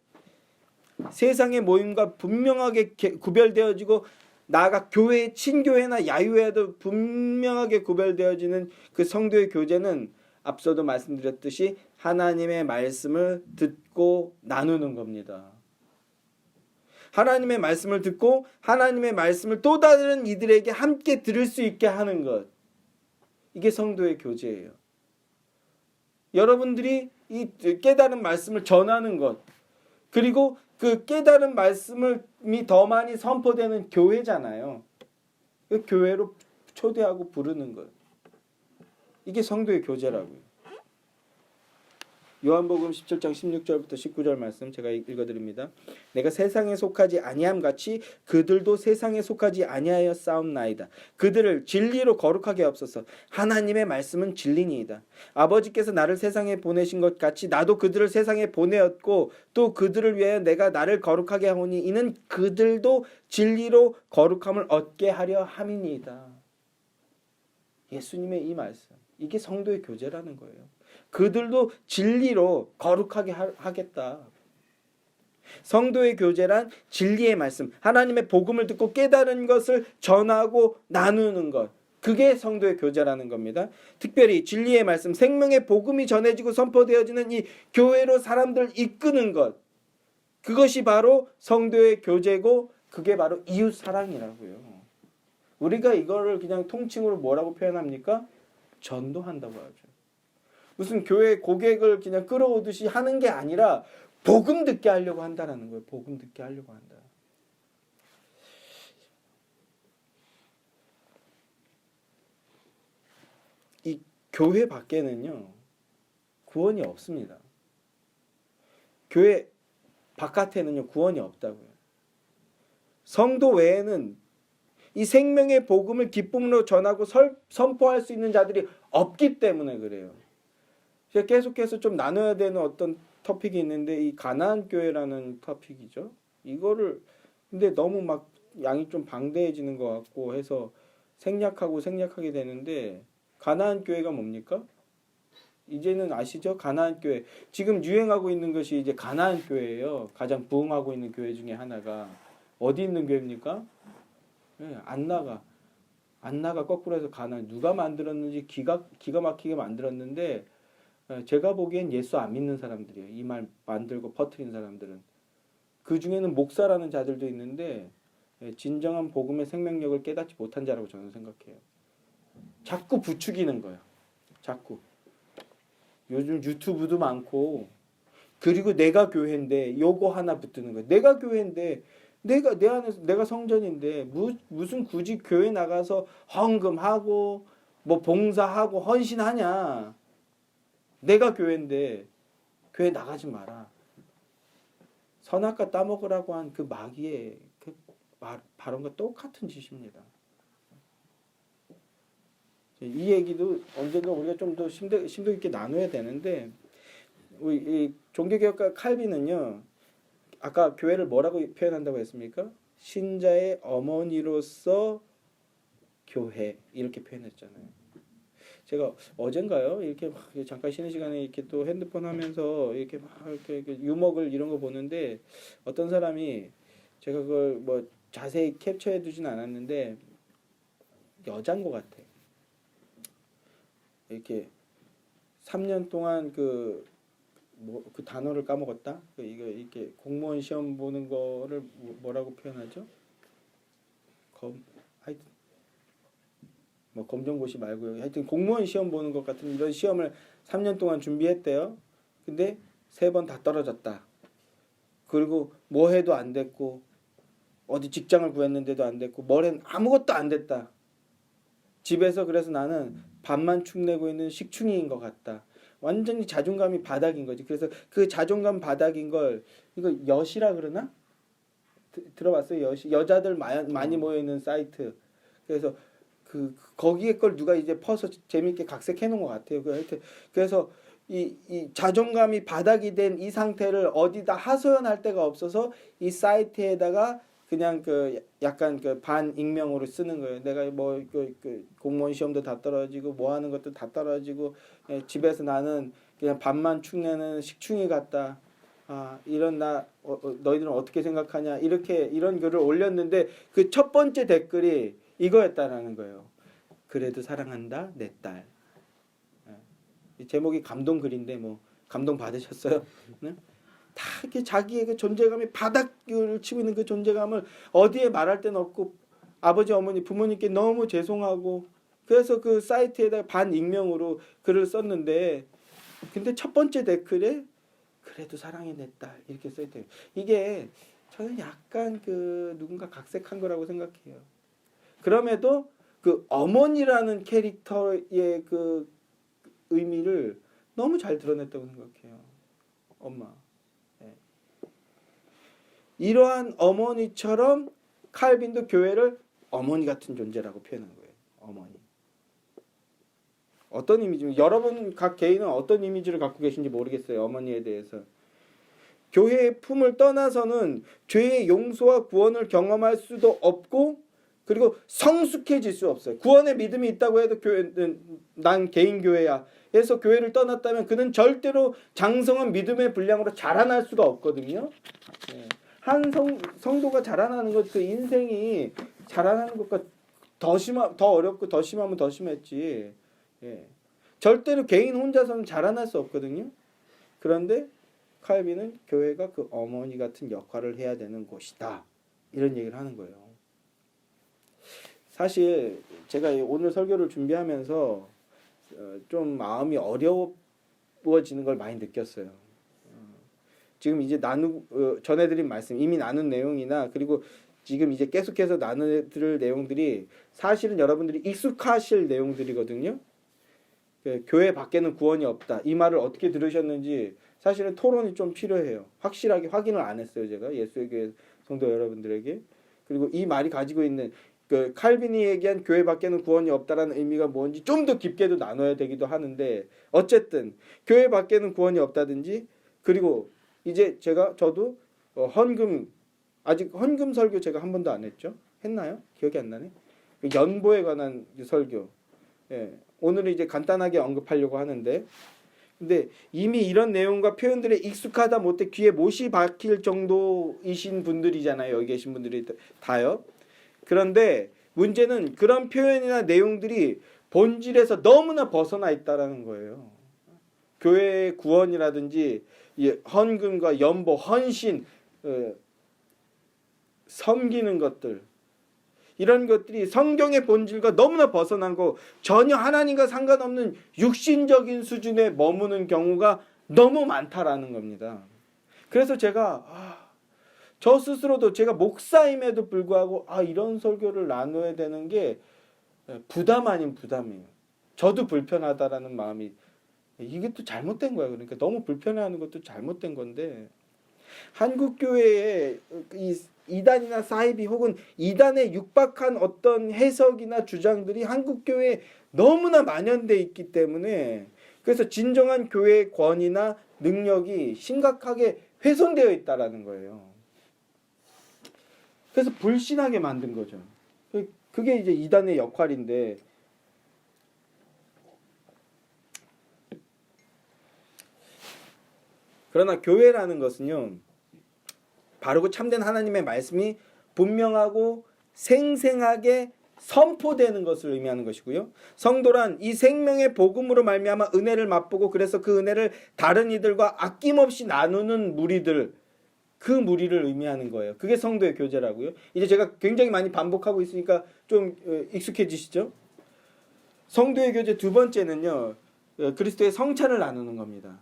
세상의 모임과 분명하게 구별되어지고, 나아가 교회, 친교회나 야유회도 분명하게 구별되어지는 그 성도의 교제는 앞서도 말씀드렸듯이 하나님의 말씀을 듣고 나누는 겁니다. 하나님의 말씀을 듣고 하나님의 말씀을 또 다른 이들에게 함께 들을 수 있게 하는 것. 이게 성도의 교제예요. 여러분들이 이 깨달은 말씀을 전하는 것. 그리고 그 깨달은 말씀이 더 많이 선포되는 교회잖아요. 그 교회로 초대하고 부르는 것. 이게 성도의 교제라고요. 요한복음 17장 16절부터 19절 말씀 제가 읽어드립니다. 내가 세상에 속하지 아니함 같이 그들도 세상에 속하지 아니하여 싸움나이다. 그들을 진리로 거룩하게 하옵소서. 하나님의 말씀은 진리니이다. 아버지께서 나를 세상에 보내신 것 같이 나도 그들을 세상에 보내었고 또 그들을 위하여 내가 나를 거룩하게 하오니 이는 그들도 진리로 거룩함을 얻게 하려 함이니이다. 예수님의 이 말씀, 이게 성도의 교제라는 거예요. 그들도 진리로 거룩하게 하겠다. 성도의 교제란 진리의 말씀, 하나님의 복음을 듣고 깨달은 것을 전하고 나누는 것. 그게 성도의 교제라는 겁니다. 특별히 진리의 말씀, 생명의 복음이 전해지고 선포되어지는 이 교회로 사람들을 이끄는 것. 그것이 바로 성도의 교제고 그게 바로 이웃 사랑이라고요. 우리가 이거를 그냥 통칭으로 뭐라고 표현합니까? 전도한다고 하죠. 무슨 교회 고객을 그냥 끌어오듯이 하는 게 아니라 복음 듣게 하려고 한다는 거예요. 복음 듣게 하려고 한다. 이 교회 밖에는요, 구원이 없습니다. 교회 바깥에는요, 구원이 없다고요. 성도 외에는 이 생명의 복음을 기쁨으로 전하고 선포할 수 있는 자들이 없기 때문에 그래요. 제가 계속해서 좀 나눠야 되는 어떤 토픽이 있는데 이 가나안 교회라는 토픽이죠. 이거를 근데 너무 막 양이 좀 방대해지는 것 같고 해서 생략하게 되는데 가나안 교회가 뭡니까? 이제는 아시죠? 가나안 교회. 지금 유행하고 있는 것이 이제 가나안 교회예요. 가장 부흥하고 있는 교회 중에 하나가 어디 있는 교회입니까? 네, 안나가 거꾸로 해서 가나안. 누가 만들었는지 기가 막히게 만들었는데 제가 보기엔 예수 안 믿는 사람들이에요. 이 말 만들고 퍼뜨린 사람들은. 그 중에는 목사라는 자들도 있는데 진정한 복음의 생명력을 깨닫지 못한 자라고 저는 생각해요. 자꾸 부추기는 거예요. 자꾸. 요즘 유튜브도 많고 그리고 내가 교회인데 요거 하나 붙드는 거예요. 내가 교회인데 내가 성전인데 무슨 굳이 교회 나가서 헌금하고 뭐 봉사하고 헌신하냐. 내가 교회인데 교회 나가지 마라. 선악과 따먹으라고 한 그 마귀의 그 발언과 똑같은 짓입니다. 이 얘기도 언젠가 우리가 좀 더 심도 있게 나눠야 되는데 이 종교개혁가 칼빈은요. 아까 교회를 뭐라고 표현한다고 했습니까? 신자의 어머니로서 교회 이렇게 표현했잖아요. 제가 어젠가요 이렇게 막 잠깐 쉬는 시간에 이렇게 또 핸드폰 하면서 이렇게 막 이렇게 유머글 이런 거 보는데 어떤 사람이 제가 그걸 뭐 자세히 캡처해 두진 않았는데 여자인 것 같아. 이렇게 3년 동안 그 단어를 까먹었다. 이거 이렇게 공무원 시험 보는 거를 뭐라고 표현하죠? 하여튼 뭐 검정고시 말고요. 하여튼 공무원 시험 보는 것 같은 이런 시험을 3년 동안 준비했대요. 근데 3번 다 떨어졌다. 그리고 뭐 해도 안 됐고 어디 직장을 구했는데도 안 됐고 아무것도 안 됐다. 집에서 그래서 나는 밥만 축내고 있는 식충이인 것 같다. 완전히 자존감이 바닥인 거지. 그래서 그 자존감 바닥인 걸 이거 엿이라 그러나? 들어봤어요? 엿이 여자들 많이 모여 있는 사이트. 그래서 거기에 걸 누가 이제 퍼서 재밌게 각색해 놓은 것 같아요. 그래서 이 자존감이 바닥이 된 이 상태를 어디다 하소연할 데가 없어서 이 사이트에다가 그냥 약간 반익명으로 쓰는 거예요. 내가 뭐 공무원 시험도 다 떨어지고 뭐 하는 것도 다 떨어지고 집에서 나는 그냥 밥만 축내는 식충이 같다. 이런 너희들은 어떻게 생각하냐 이런 글을 올렸는데 그 첫 번째 댓글이 이거였다라는 거예요. 그래도 사랑한다 내 딸. 이 제목이 감동 글인데 뭐 감동 받으셨어요? 네? 다 이렇게 자기의 그 존재감이 바닥을 치고 있는 그 존재감을 어디에 말할 데는 없고 아버지 어머니 부모님께 너무 죄송하고 그래서 그 사이트에다가 반익명으로 글을 썼는데 근데 첫 번째 댓글에 그래도 사랑해 내 딸 이렇게 써있대요. 이게 저는 약간 그 누군가 각색한 거라고 생각해요. 그럼에도 그 어머니라는 캐릭터의 그 의미를 너무 잘 드러냈다고 생각해요. 엄마. 네. 이러한 어머니처럼 칼빈도 교회를 어머니 같은 존재라고 표현한 거예요. 어머니. 어떤 이미지? 여러분 각 개인은 어떤 이미지를 갖고 계신지 모르겠어요. 어머니에 대해서. 교회의 품을 떠나서는 죄의 용서와 구원을 경험할 수도 없고 그리고 성숙해질 수 없어요. 구원의 믿음이 있다고 해도 교회는 난 개인 교회야. 해서 교회를 떠났다면 그는 절대로 장성한 믿음의 분량으로 자라날 수가 없거든요. 한 성도가 자라나는 것, 그 인생이 자라나는 것과 더 어렵고 더 심하면 더 심했지. 절대로 개인 혼자서는 자라날 수 없거든요. 그런데 칼빈은 교회가 그 어머니 같은 역할을 해야 되는 곳이다. 이런 얘기를 하는 거예요. 사실 제가 오늘 설교를 준비하면서 좀 마음이 어려워지는 걸 많이 느꼈어요. 지금 이제 전해드린 말씀, 이미 나눈 내용이나 그리고 지금 이제 계속해서 나눠드릴 내용들이 사실은 여러분들이 익숙하실 내용들이거든요. 교회 밖에는 구원이 없다. 이 말을 어떻게 들으셨는지 사실은 토론이 좀 필요해요. 확실하게 확인을 안 했어요. 제가 예수의 교회 성도 여러분들에게. 그리고 이 말이 가지고 있는 그 칼빈이 얘기한 교회 밖에는 구원이 없다라는 의미가 뭔지 좀 더 깊게도 나눠야 되기도 하는데 어쨌든 교회 밖에는 구원이 없다든지 그리고 이제 저도 아직 헌금 설교 제가 한 번도 안 했죠? 했나요? 기억이 안 나네. 연보에 관한 설교. 오늘은 이제 간단하게 언급하려고 하는데 근데 이미 이런 내용과 표현들에 익숙하다 못해 귀에 못이 박힐 정도이신 분들이잖아요. 여기 계신 분들이 다요. 그런데 문제는 그런 표현이나 내용들이 본질에서 너무나 벗어나 있다라는 거예요. 교회의 구원이라든지 헌금과 연보, 헌신, 섬기는 것들 이런 것들이 성경의 본질과 너무나 벗어난 거 전혀 하나님과 상관없는 육신적인 수준에 머무는 경우가 너무 많다라는 겁니다. 그래서 제가 저 스스로도 제가 목사임에도 불구하고 이런 설교를 나눠야 되는 게 부담 아닌 부담이에요. 저도 불편하다라는 마음이 이게 또 잘못된 거예요. 그러니까 너무 불편해하는 것도 잘못된 건데 한국 교회의 이단이나 사이비 혹은 이단에 육박한 어떤 해석이나 주장들이 한국 교회에 너무나 만연돼 있기 때문에 그래서 진정한 교회의 권위나 능력이 심각하게 훼손되어 있다라는 거예요. 그래서 불신하게 만든 거죠. 그게 이제 이단의 역할인데 그러나 교회라는 것은요. 바르고 참된 하나님의 말씀이 분명하고 생생하게 선포되는 것을 의미하는 것이고요. 성도란 이 생명의 복음으로 말미암아 은혜를 맛보고 그래서 그 은혜를 다른 이들과 아낌없이 나누는 무리들 그 무리를 의미하는 거예요. 그게 성도의 교제라고요. 이제 제가 굉장히 많이 반복하고 있으니까 좀 익숙해지시죠? 성도의 교제 두 번째는요. 그리스도의 성찬을 나누는 겁니다.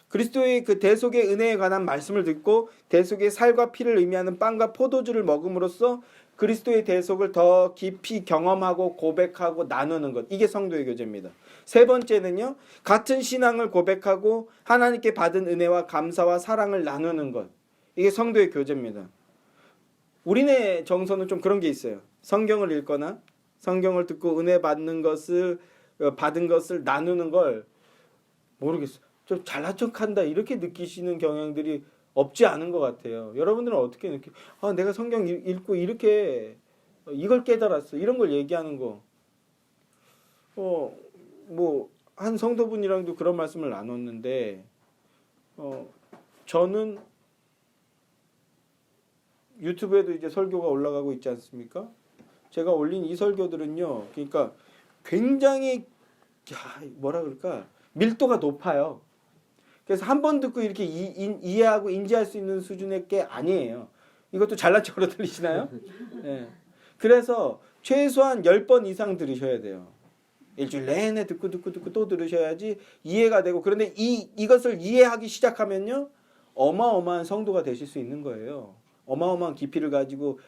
그리스도의 그 대속의 은혜에 관한 말씀을 듣고 대속의 살과 피를 의미하는 빵과 포도주를 먹음으로써 그리스도의 대속을 더 깊이 경험하고 고백하고 나누는 것. 이게 성도의 교제입니다. 세 번째는요. 같은 신앙을 고백하고 하나님께 받은 은혜와 감사와 사랑을 나누는 것. 이게 성도의 교제입니다. 우리네 정서는 좀 그런 게 있어요. 성경을 읽거나 성경을 듣고 은혜 받는 것을 받은 것을 나누는 걸 모르겠어요. 좀 잘난 척한다 이렇게 느끼시는 경향들이 없지 않은 것 같아요. 여러분들은 어떻게 느껴요? 내가 성경 읽고 이렇게 이걸 깨달았어. 이런 걸 얘기하는 거. 한 성도분이랑도 그런 말씀을 나눴는데 저는 유튜브에도 이제 설교가 올라가고 있지 않습니까? 제가 올린 이 설교들은요. 그러니까 굉장히 뭐라 그럴까? 밀도가 높아요. 그래서 한 번 듣고 이렇게 이해하고 인지할 수 있는 수준의 게 아니에요. 이것도 잘난 척으로 들리시나요? 예. 그래서 최소한 10번 이상 들으셔야 돼요. 일주일 내내 듣고 또 들으셔야지 이해가 되고, 그런데 이것을 이해하기 시작하면요 어마어마한 성도가 되실 수 있는 거예요. 어마어마한 깊이를 가지고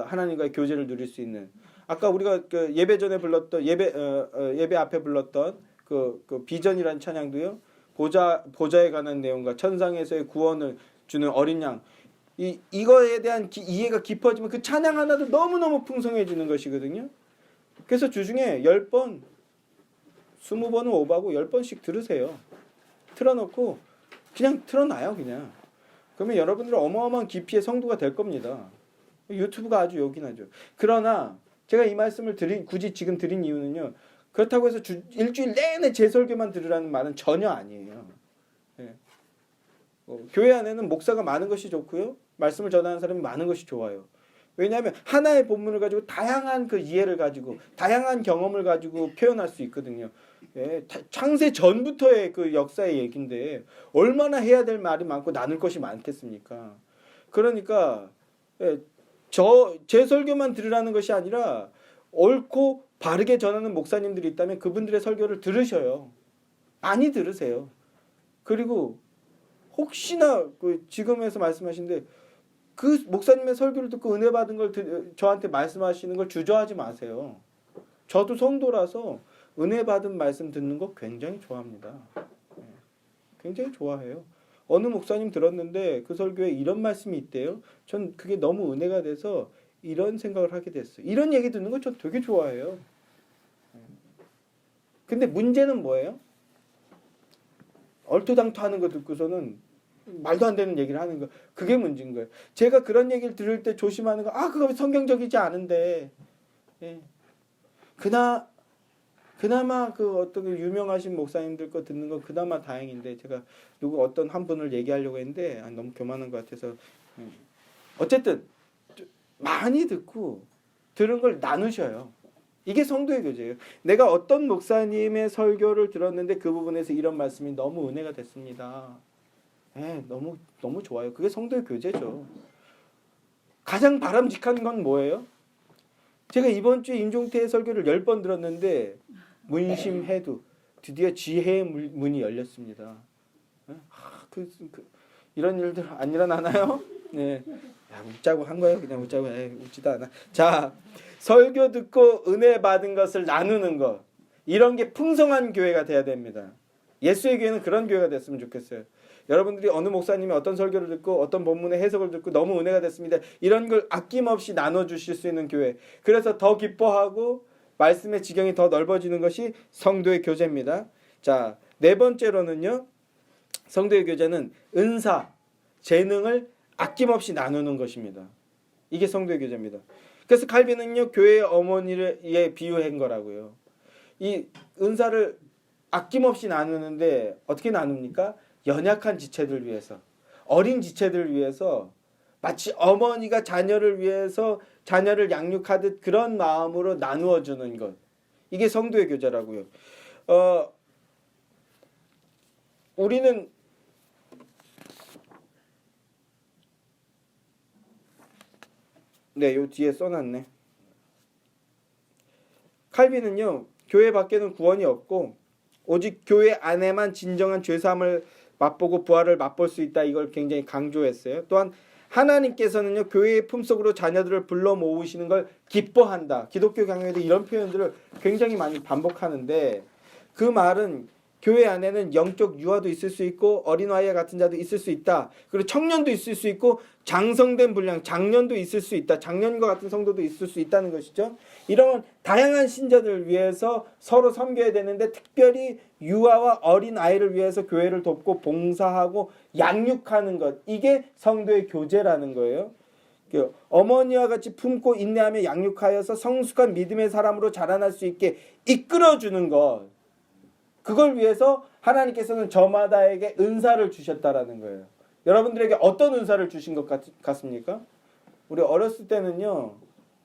하나님과의 교제를 누릴 수 있는. 아까 우리가 그 예배 전에 불렀던 예배 앞에 불렀던 그 비전이라는 찬양도요. 보좌에 관한 내용과 천상에서의 구원을 주는 어린 양. 이거에 대한 이해가 깊어지면 그 찬양 하나도 너무너무 풍성해지는 것이거든요. 그래서 주중에 10번, 20번은 오버하고 10번씩 들으세요. 틀어놓고 그냥 틀어놔요. 그냥. 그러면 여러분들은 어마어마한 깊이의 성도가 될 겁니다. 유튜브가 아주 요긴하죠. 그러나 제가 이 말씀을 굳이 지금 드린 이유는요. 그렇다고 해서 일주일 내내 제 설교만 들으라는 말은 전혀 아니에요. 네. 교회 안에는 목사가 많은 것이 좋고요. 말씀을 전하는 사람이 많은 것이 좋아요. 왜냐하면 하나의 본문을 가지고 다양한 그 이해를 가지고 다양한 경험을 가지고 표현할 수 있거든요. 예, 창세 전부터의 그 역사의 얘기인데 얼마나 해야 될 말이 많고 나눌 것이 많겠습니까? 그러니까 제 설교만 들으라는 것이 아니라 옳고 바르게 전하는 목사님들이 있다면 그분들의 설교를 들으셔요. 많이 들으세요. 그리고 혹시나 지금에서 말씀하신데 그 목사님의 설교를 듣고 은혜 받은 걸 저한테 말씀하시는 걸 주저하지 마세요. 저도 성도라서 은혜 받은 말씀 듣는 거 굉장히 좋아합니다. 굉장히 좋아해요. 어느 목사님 들었는데 그 설교에 이런 말씀이 있대요. 전 그게 너무 은혜가 돼서 이런 생각을 하게 됐어요. 이런 얘기 듣는 거 전 되게 좋아해요. 근데 문제는 뭐예요? 얼토당토하는 거 듣고서는 말도 안 되는 얘기를 하는 거. 그게 문제인 거예요. 제가 그런 얘기를 들을 때 조심하는 거. 그거 성경적이지 않은데. 예. 그나마 그 어떤 유명하신 목사님들 거 듣는 건 그나마 다행인데 제가 어떤 한 분을 얘기하려고 했는데 너무 교만한 것 같아서. 어쨌든 많이 듣고 들은 걸 나누셔요. 이게 성도의 교제예요. 내가 어떤 목사님의 설교를 들었는데 그 부분에서 이런 말씀이 너무 은혜가 됐습니다. 너무 좋아요. 그게 성도의 교제죠. 가장 바람직한 건 뭐예요? 제가 이번 주에 임종태의 설교를 10번 들었는데 문심해도 드디어 지혜의 문이 열렸습니다. 이런 일들 안 일어나나요? 네. 웃자고 한 거예요. 그냥 웃자고. 웃지도 않아. 자, 설교 듣고 은혜 받은 것을 나누는 것. 이런 게 풍성한 교회가 돼야 됩니다. 예수의 교회는 그런 교회가 됐으면 좋겠어요. 여러분들이 어느 목사님이 어떤 설교를 듣고 어떤 본문의 해석을 듣고 너무 은혜가 됐습니다. 이런 걸 아낌없이 나눠주실 수 있는 교회. 그래서 더 기뻐하고 말씀의 지경이 더 넓어지는 것이 성도의 교제입니다. 자, 네 번째로는요. 성도의 교제는 은사, 재능을 아낌없이 나누는 것입니다. 이게 성도의 교제입니다. 그래서 칼빈은요. 교회의 어머니를 비유한 거라고요. 이 은사를 아낌없이 나누는데 어떻게 나눕니까? 연약한 지체들 위해서, 어린 지체들 위해서 마치 어머니가 자녀를 위해서 자녀를 양육하듯 그런 마음으로 나누어 주는 것. 이게 성도의 교제라고요. 우리는 요 뒤에 써놨네. 칼빈은요. 교회 밖에는 구원이 없고 오직 교회 안에만 진정한 죄사함을 맛보고 부활을 맛볼 수 있다. 이걸 굉장히 강조했어요. 또한 하나님께서는요. 교회의 품속으로 자녀들을 불러 모으시는 걸 기뻐한다. 기독교 강요에도 이런 표현들을 굉장히 많이 반복하는데 그 말은 교회 안에는 영적 유아도 있을 수 있고 어린아이와 같은 자도 있을 수 있다. 그리고 청년도 있을 수 있고 장성된 분량, 장년도 있을 수 있다. 장년과 같은 성도도 있을 수 있다는 것이죠. 이런 다양한 신자들을 위해서 서로 섬겨야 되는데 특별히 유아와 어린아이를 위해서 교회를 돕고 봉사하고 양육하는 것. 이게 성도의 교제라는 거예요. 어머니와 같이 품고 인내하며 양육하여서 성숙한 믿음의 사람으로 자라날 수 있게 이끌어주는 것. 그걸 위해서 하나님께서는 저마다에게 은사를 주셨다라는 거예요. 여러분들에게 어떤 은사를 주신 것 같습니까? 우리 어렸을 때는요.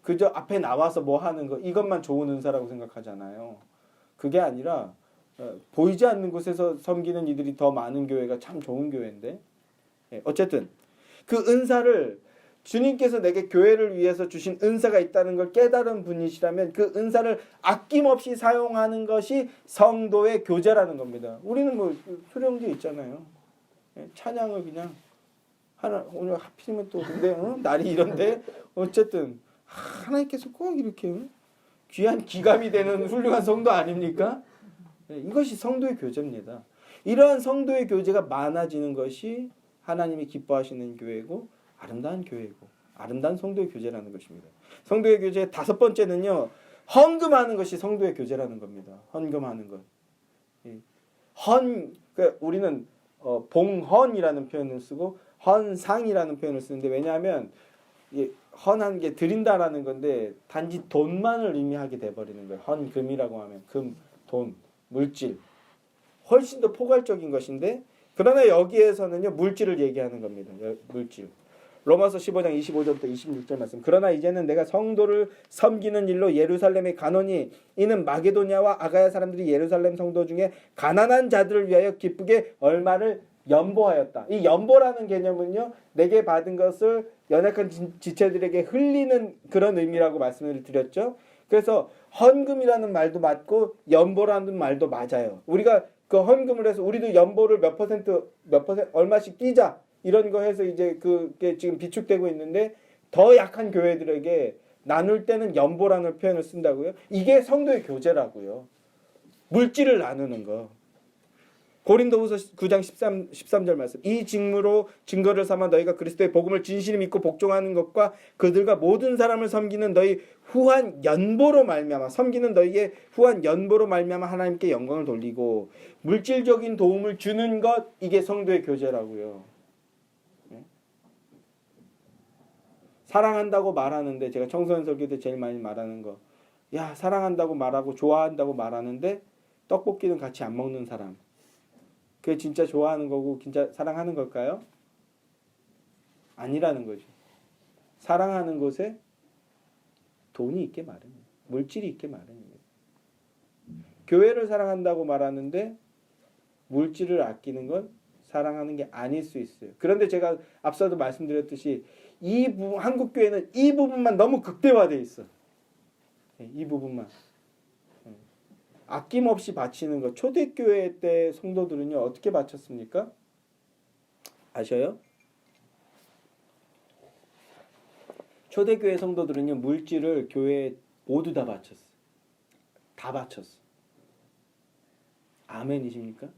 그저 앞에 나와서 뭐 하는 거 이것만 좋은 은사라고 생각하잖아요. 그게 아니라 보이지 않는 곳에서 섬기는 이들이 더 많은 교회가 참 좋은 교회인데, 어쨌든 그 은사를 주님께서 내게 교회를 위해서 주신 은사가 있다는 걸 깨달은 분이시라면 그 은사를 아낌없이 사용하는 것이 성도의 교제라는 겁니다. 우리는 뭐 수련회 있잖아요. 찬양을 그냥 하나, 오늘 하필이면 또 근데 날이 이런데 어쨌든 하나님께서 꼭 이렇게 귀한 기감이 되는 훌륭한 성도 아닙니까? 이것이 성도의 교제입니다. 이러한 성도의 교제가 많아지는 것이 하나님이 기뻐하시는 교회고 아름다운 교회고 아름다운 성도의 교제라는 것입니다. 성도의 교제의 다섯 번째는요, 헌금하는 것이 성도의 교제라는 겁니다. 헌금하는 것. 그러니까 우리는 봉헌이라는 표현을 쓰고 헌상이라는 표현을 쓰는데, 왜냐하면 헌한 게 드린다라는 건데 단지 돈만을 의미하게 돼버리는 거예요. 헌금이라고 하면 금, 돈, 물질, 훨씬 더 포괄적인 것인데, 그러나 여기에서는요 물질을 얘기하는 겁니다. 물질. 로마서 15장 25절부터 26절 말씀. 그러나 이제는 내가 성도를 섬기는 일로 예루살렘에 가노니 이는 마게도냐와 아가야 사람들이 예루살렘 성도 중에 가난한 자들을 위하여 기쁘게 얼마를 연보하였다. 이 연보라는 개념은요, 내게 받은 것을 연약한 지체들에게 흘리는 그런 의미라고 말씀을 드렸죠. 그래서 헌금이라는 말도 맞고 연보라는 말도 맞아요. 우리가 그 헌금을 해서 우리도 연보를 몇 퍼센트 얼마씩 띄자 이런 거 해서 이제 그게 지금 비축되고 있는데, 더 약한 교회들에게 나눌 때는 연보라는 표현을 쓴다고요. 이게 성도의 교제라고요. 물질을 나누는 거. 고린도후서 9장 13절 말씀. 이 증거를 삼아 너희가 그리스도의 복음을 진실히 믿고 복종하는 것과 그들과 모든 사람을 섬기는 너희 후한 연보로 말미암아, 섬기는 너희의 후한 연보로 말미암아 하나님께 영광을 돌리고, 물질적인 도움을 주는 것, 이게 성도의 교제라고요. 사랑한다고 말하는데, 제가 청소년 설교 때 제일 많이 말하는 거, 야 사랑한다고 말하고 좋아한다고 말하는데 떡볶이는 같이 안 먹는 사람, 그게 진짜 좋아하는 거고 진짜 사랑하는 걸까요? 아니라는 거죠. 사랑하는 곳에 돈이 있게 마련이에요. 물질이 있게 마련입니다. 교회를 사랑한다고 말하는데 물질을 아끼는 건 사랑하는 게 아닐 수 있어요. 그런데 제가 앞서도 말씀드렸듯이 한국 교회는 이 부분만 너무 극대화되어 있어. 이 부분만. 아낌없이 바치는 것. 초대교회 때 성도들은요 어떻게 바쳤습니까? 아셔요? 초대교회 성도들은요 물질을 교회에 모두 다 바쳤어. 다 바쳤어. 아멘이십니까?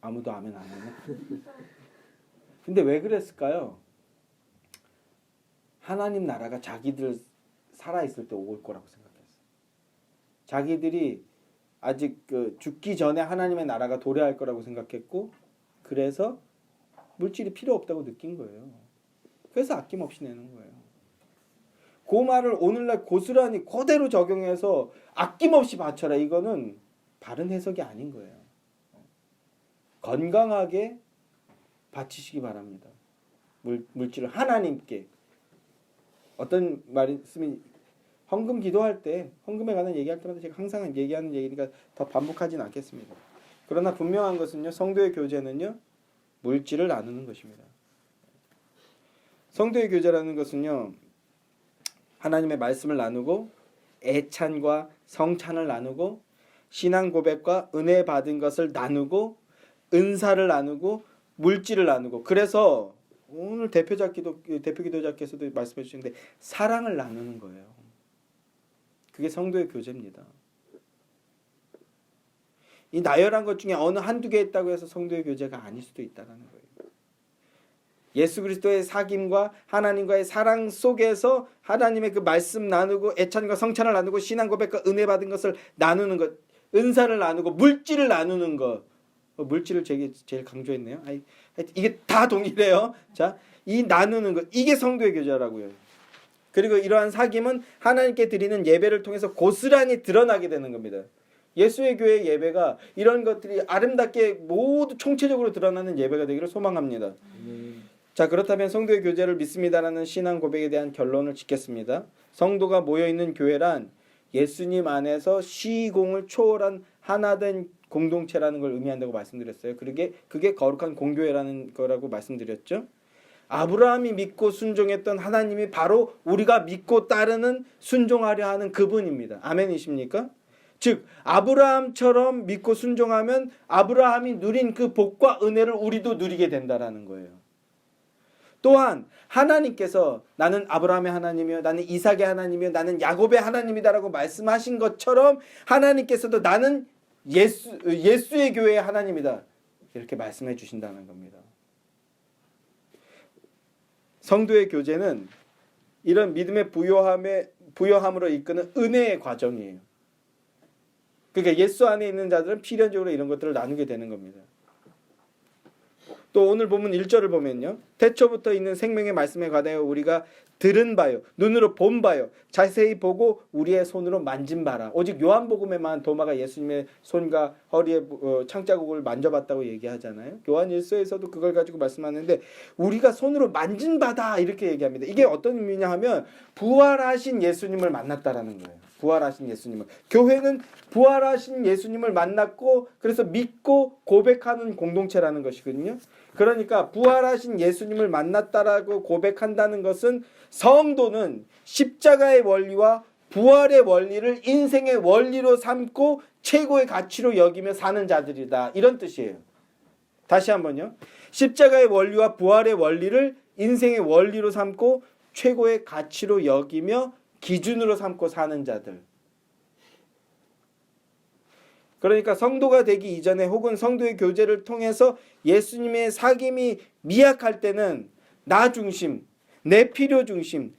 아무도 아멘 안 하네. 근데 왜 그랬을까요? 하나님 나라가 자기들 살아있을 때 올 거라고 생각했어. 자기들이 아직 죽기 전에 하나님의 나라가 도래할 거라고 생각했고, 그래서 물질이 필요 없다고 느낀 거예요. 그래서 아낌없이 내는 거예요. 그 말을 오늘날 고스란히 그대로 적용해서 아낌없이 바쳐라, 이거는 바른 해석이 아닌 거예요. 건강하게 바치시기 바랍니다. 물질을 하나님께. 어떤 말씀이, 헌금 기도할 때, 헌금에 관한 얘기할 때마다 제가 항상 얘기하는 얘기니까 더 반복하지는 않겠습니다. 그러나 분명한 것은요, 성도의 교제는요 물질을 나누는 것입니다. 성도의 교제라는 것은요 하나님의 말씀을 나누고 애찬과 성찬을 나누고 신앙 고백과 은혜 받은 것을 나누고 은사를 나누고 물질을 나누고, 그래서 오늘 대표 기도자께서도 말씀해 주시는데 사랑을 나누는 거예요. 그게 성도의 교제입니다. 이 나열한 것 중에 어느 한두 개 있다고 해서 성도의 교제가 아닐 수도 있다는 거예요. 예수 그리스도의 사귐과 하나님과의 사랑 속에서 하나님의 그 말씀 나누고 애찬과 성찬을 나누고 신앙 고백과 은혜 받은 것을 나누는 것, 은사를 나누고 물질을 나누는 것. 물질을 제일 강조했네요. 이게 다 동일해요. 자, 이 나누는 것, 이게 성도의 교제라고요. 그리고 이러한 사귐은 하나님께 드리는 예배를 통해서 고스란히 드러나게 되는 겁니다. 예수의 교회 예배가 이런 것들이 아름답게 모두 총체적으로 드러나는 예배가 되기를 소망합니다. 자, 그렇다면 성도의 교제를 믿습니다라는 신앙 고백에 대한 결론을 짓겠습니다. 성도가 모여있는 교회란 예수님 안에서 시공을 초월한 하나된 공동체라는 걸 의미한다고 말씀드렸어요. 그게 거룩한 공교회라는 거라고 말씀드렸죠. 아브라함이 믿고 순종했던 하나님이 바로 우리가 믿고 따르는 순종하려 하는 그분입니다. 아멘이십니까? 즉 아브라함처럼 믿고 순종하면 아브라함이 누린 그 복과 은혜를 우리도 누리게 된다라는 거예요. 또한 하나님께서 나는 아브라함의 하나님이요 나는 이삭의 하나님이요 나는 야곱의 하나님이다라고 말씀하신 것처럼 하나님께서도 나는 예수의 교회의 하나님이다 이렇게 말씀해 주신다는 겁니다. 성도의 교제는 이런 믿음의 부요함으로 이끄는 은혜의 과정이에요. 그러니까 예수 안에 있는 자들은 필연적으로 이런 것들을 나누게 되는 겁니다. 또 오늘 본문 1절을 보면요. 태초부터 있는 생명의 말씀에 관하여 우리가 들은 바요 눈으로 본 바요 자세히 보고 우리의 손으로 만진 바라. 오직 요한복음에만 도마가 예수님의 손과 허리에 창자국을 만져봤다고 얘기하잖아요. 요한일서에서도 그걸 가지고 말씀하는데 우리가 손으로 만진 바다 이렇게 얘기합니다. 이게 어떤 의미냐 하면 부활하신 예수님을 만났다라는 거예요. 부활하신 예수님을. 교회는 부활하신 예수님을 만났고 그래서 믿고 고백하는 공동체라는 것이거든요. 그러니까 부활하신 예수님을 만났다라고 고백한다는 것은 성도는 십자가의 원리와 부활의 원리를 인생의 원리로 삼고 최고의 가치로 여기며 사는 자들이다. 이런 뜻이에요. 다시 한번요. 십자가의 원리와 부활의 원리를 인생의 원리로 삼고 최고의 가치로 여기며 기준으로 삼고 사는 자들. 그러니까 성도가 되기 이전에 혹은 성도의 교제를 통해서 예수님의 사귐이 미약할 때는 나 중심, 내 필요 중심,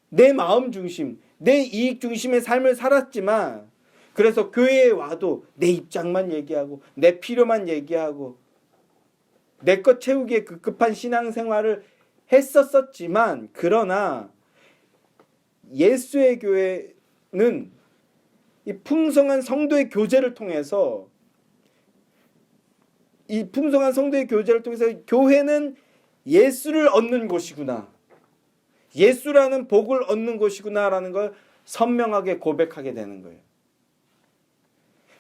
내 마음 중심, 내 이익 중심의 삶을 살았지만 그래서 교회에 와도 내 입장만 얘기하고 내 필요만 얘기하고 내 것 채우기에 급급한 신앙생활을 했었지만 그러나 예수의 교회는 이 풍성한 성도의 교제를 통해서 교회는 예수를 얻는 곳이구나. 예수라는 복을 얻는 곳이구나라는 걸 선명하게 고백하게 되는 거예요.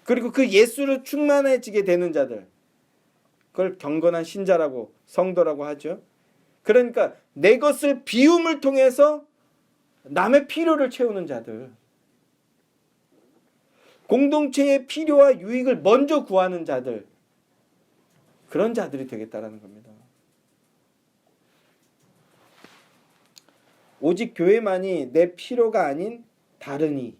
그리고 그 예수로 충만해지게 되는 자들, 그걸 경건한 신자라고 성도라고 하죠. 그러니까 내 것을 비움을 통해서 남의 필요를 채우는 자들, 공동체의 필요와 유익을 먼저 구하는 자들, 그런 자들이 되겠다라는 겁니다. 오직 교회만이 내 필요가 아닌 다른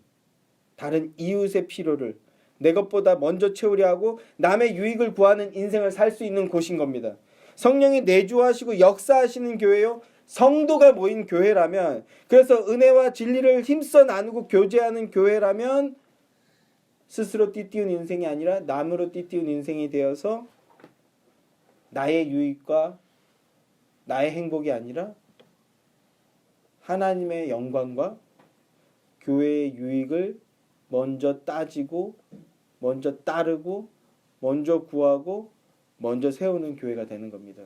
이웃의 필요를 내 것보다 먼저 채우려 하고 남의 유익을 구하는 인생을 살 수 있는 곳인 겁니다. 성령이 내주하시고 역사하시는 교회요. 성도가 모인 교회라면, 그래서 은혜와 진리를 힘써 나누고 교제하는 교회라면 스스로 띠띠운 인생이 아니라 남으로 띠띠운 인생이 되어서 나의 유익과 나의 행복이 아니라 하나님의 영광과 교회의 유익을 먼저 따지고 먼저 따르고 먼저 구하고 먼저 세우는 교회가 되는 겁니다.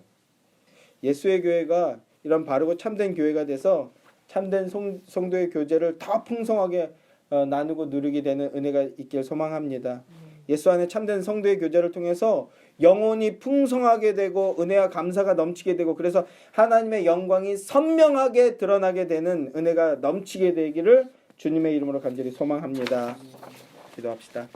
예수의 교회가 이런 바르고 참된 교회가 돼서 참된 성도의 교제를 더 풍성하게 나누고 누리게 되는 은혜가 있길 소망합니다. 예수 안에 참된 성도의 교제를 통해서 영혼이 풍성하게 되고 은혜와 감사가 넘치게 되고 그래서 하나님의 영광이 선명하게 드러나게 되는 은혜가 넘치게 되기를 주님의 이름으로 간절히 소망합니다. 기도합시다.